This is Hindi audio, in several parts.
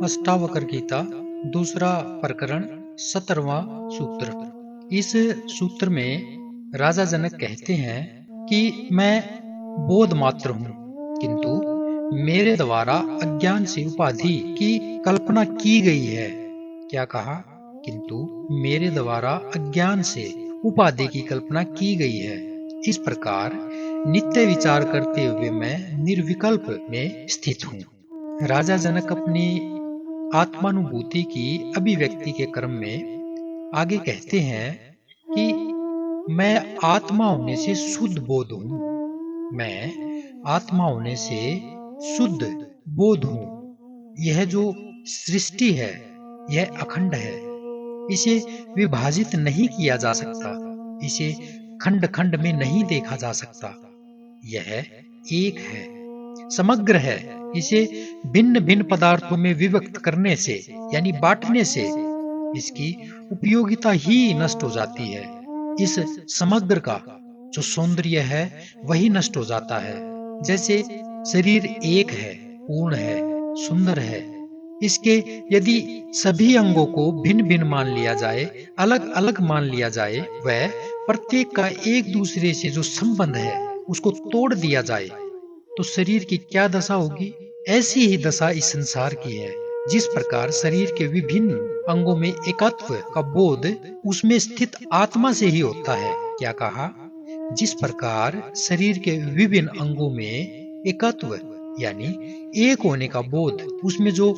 अष्टावक्र गीता दूसरा प्रकरण 17वां सूत्र। इस सूत्र में राजा जनक कहते हैं कि मैं बोध मात्र हूँ, किंतु मेरे द्वारा अज्ञान से उपाधि की कल्पना की गई है। क्या कहा? किंतु मेरे द्वारा अज्ञान से उपाधि की कल्पना की गई है। इस प्रकार नित्य विचार करते हुए मैं निर्विकल्प में स्थित हूँ। राजा जनक अपनी आत्मानुभूति की अभिव्यक्ति के क्रम में आगे कहते हैं कि मैं आत्मा होने से शुद्ध बोध हूँ। मैं आत्मा होने से शुद्ध बोध हूँ। यह जो सृष्टि है यह अखंड है। इसे विभाजित नहीं किया जा सकता। इसे खंड खंड में नहीं देखा जा सकता। यह एक है, समग्र है। इसे भिन्न भिन्न पदार्थों में विभक्त करने से यानी बांटने से इसकी उपयोगिता ही नष्ट हो जाती है। इस समग्र का जो सौंदर्य है वही नष्ट हो जाता है। जैसे शरीर एक है, पूर्ण है, सुंदर है। इसके यदि सभी अंगों को भिन्न भिन्न मान लिया जाए, अलग अलग मान लिया जाए, वह प्रत्येक का एक दूसरे से जो संबंध है उसको तोड़ दिया जाए, तो शरीर की क्या दशा होगी? ऐसी ही दशा इस संसार की है। जिस प्रकार शरीर के विभिन्न अंगों में एकत्व का बोध उसमें स्थित आत्मा से ही होता है। क्या कहा? जिस प्रकार शरीर के विभिन्न अंगों में एकत्व यानी एक होने का बोध उसमें जो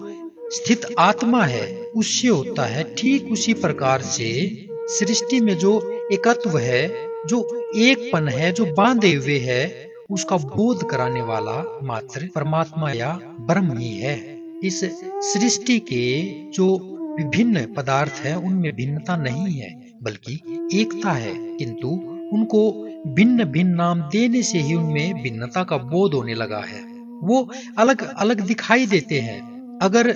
स्थित आत्मा है उससे होता है, ठीक उसी प्रकार से सृष्टि में जो एकत्व है, जो एकपन है, जो बांधे हुए है, उसका बोध कराने वाला मात्र परमात्मा या ब्रह्म ही है। इस सृष्टि के जो विभिन्न पदार्थ हैं उनमें भिन्नता नहीं है बल्कि एकता है, किंतु उनको भिन्न भिन्न नाम देने से ही उनमें भिन्नता का बोध होने लगा है। वो अलग अलग दिखाई देते हैं। अगर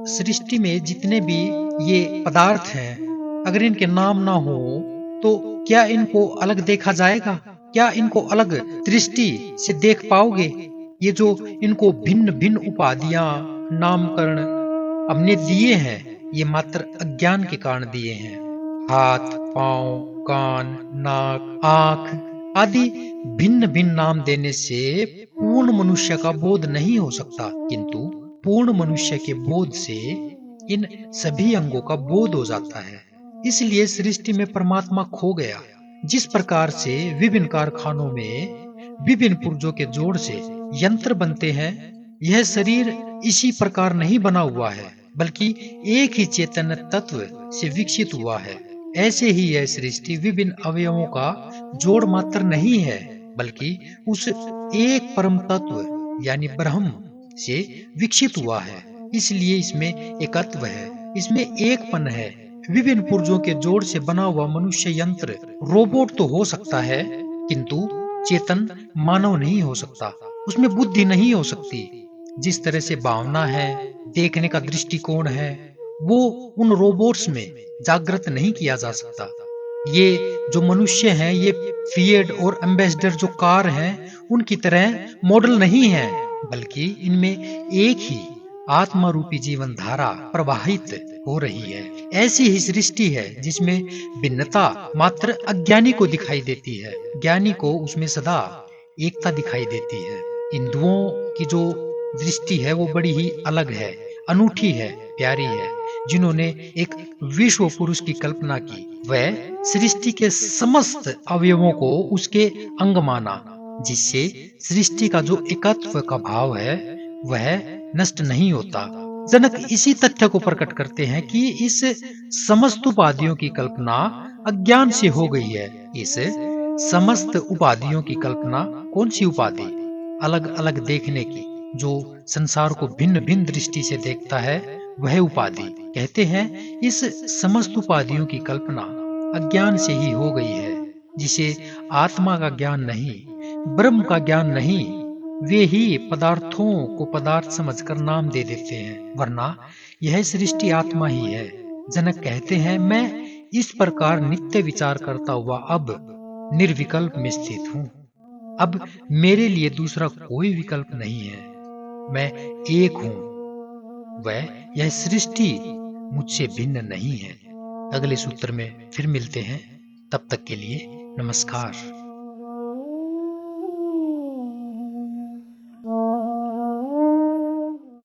सृष्टि में जितने भी ये पदार्थ हैं, अगर इनके नाम ना हो तो क्या इनको अलग देखा जाएगा? क्या इनको अलग दृष्टि से देख पाओगे? ये जो इनको भिन्न भिन्न उपाधियां नामकरण हमने दिए हैं, ये मात्र अज्ञान के कारण दिए हैं। हाथ, पांव, कान, नाक, आंख आदि भिन्न भिन्न नाम देने से पूर्ण मनुष्य का बोध नहीं हो सकता, किंतु पूर्ण मनुष्य के बोध से इन सभी अंगों का बोध हो जाता है। इसलिए सृष्टि में परमात्मा खो गया। जिस प्रकार से विभिन्न कारखानों में विभिन्न पुर्जों के जोड़ से यंत्र बनते हैं, यह शरीर इसी प्रकार नहीं बना हुआ है बल्कि एक ही चैतन्य तत्व से विकसित हुआ है। ऐसे ही यह सृष्टि विभिन्न अवयवों का जोड़ मात्र नहीं है बल्कि उस एक परम तत्व यानी ब्रह्म से विकसित हुआ है। इसलिए इसमें एकत्व है, इसमें एकपन है। विभिन्न पुर्जों के जोड़ से बना हुआ मनुष्य यंत्र रोबोट तो हो सकता है, किंतु चेतन मानव नहीं हो सकता। उसमें बुद्धि नहीं हो सकती। जिस तरह से भावना है, देखने का दृष्टिकोण है, वो उन रोबोट्स में जागृत नहीं किया जा सकता। ये जो मनुष्य हैं, ये फिएट और एम्बेसडर जो कार हैं उनकी तरह मॉडल नहीं है, बल्कि इनमें एक ही आत्मा रूपी जीवन धारा प्रवाहित हो रही है। ऐसी ही सृष्टि है जिसमें भिन्नता मात्र अज्ञानी को दिखाई देती है, ज्ञानी को उसमें सदा एकता दिखाई देती है। हिंदुओं की जो दृष्टि है वो बड़ी ही अलग है, अनूठी है, प्यारी है। जिन्होंने एक विश्व पुरुष की कल्पना की, वह सृष्टि के समस्त अवयवों को उसके अंग माना, जिससे सृष्टि का जो एकत्व का भाव है वह नष्ट नहीं होता। जनक इसी तथ्य को प्रकट करते हैं कि इस समस्त उपाधियों की कल्पना अज्ञान से हो गई है। इस समस्त उपाधियों की कल्पना कौन सी उपाधि? अलग अलग देखने की, जो संसार को भिन्न भिन्न दृष्टि से देखता है, वह उपाधि। कहते हैं इस समस्त उपाधियों की कल्पना अज्ञान से ही हो गई है। जिसे आत्मा का ज्ञान नहीं, ब्रह्म का ज्ञान नहीं, वे ही पदार्थों को पदार्थ समझकर नाम दे देते हैं, वरना यह सृष्टि आत्मा ही है। जनक कहते हैं मैं इस प्रकार नित्य विचार करता हुआ अब निर्विकल्प में स्थित हूँ। अब मेरे लिए दूसरा कोई विकल्प नहीं है। मैं एक हूँ। व यह सृष्टि मुझसे भिन्न नहीं है। अगले सूत्र में फिर मिलते हैं, तब तक के लिए नमस्कार।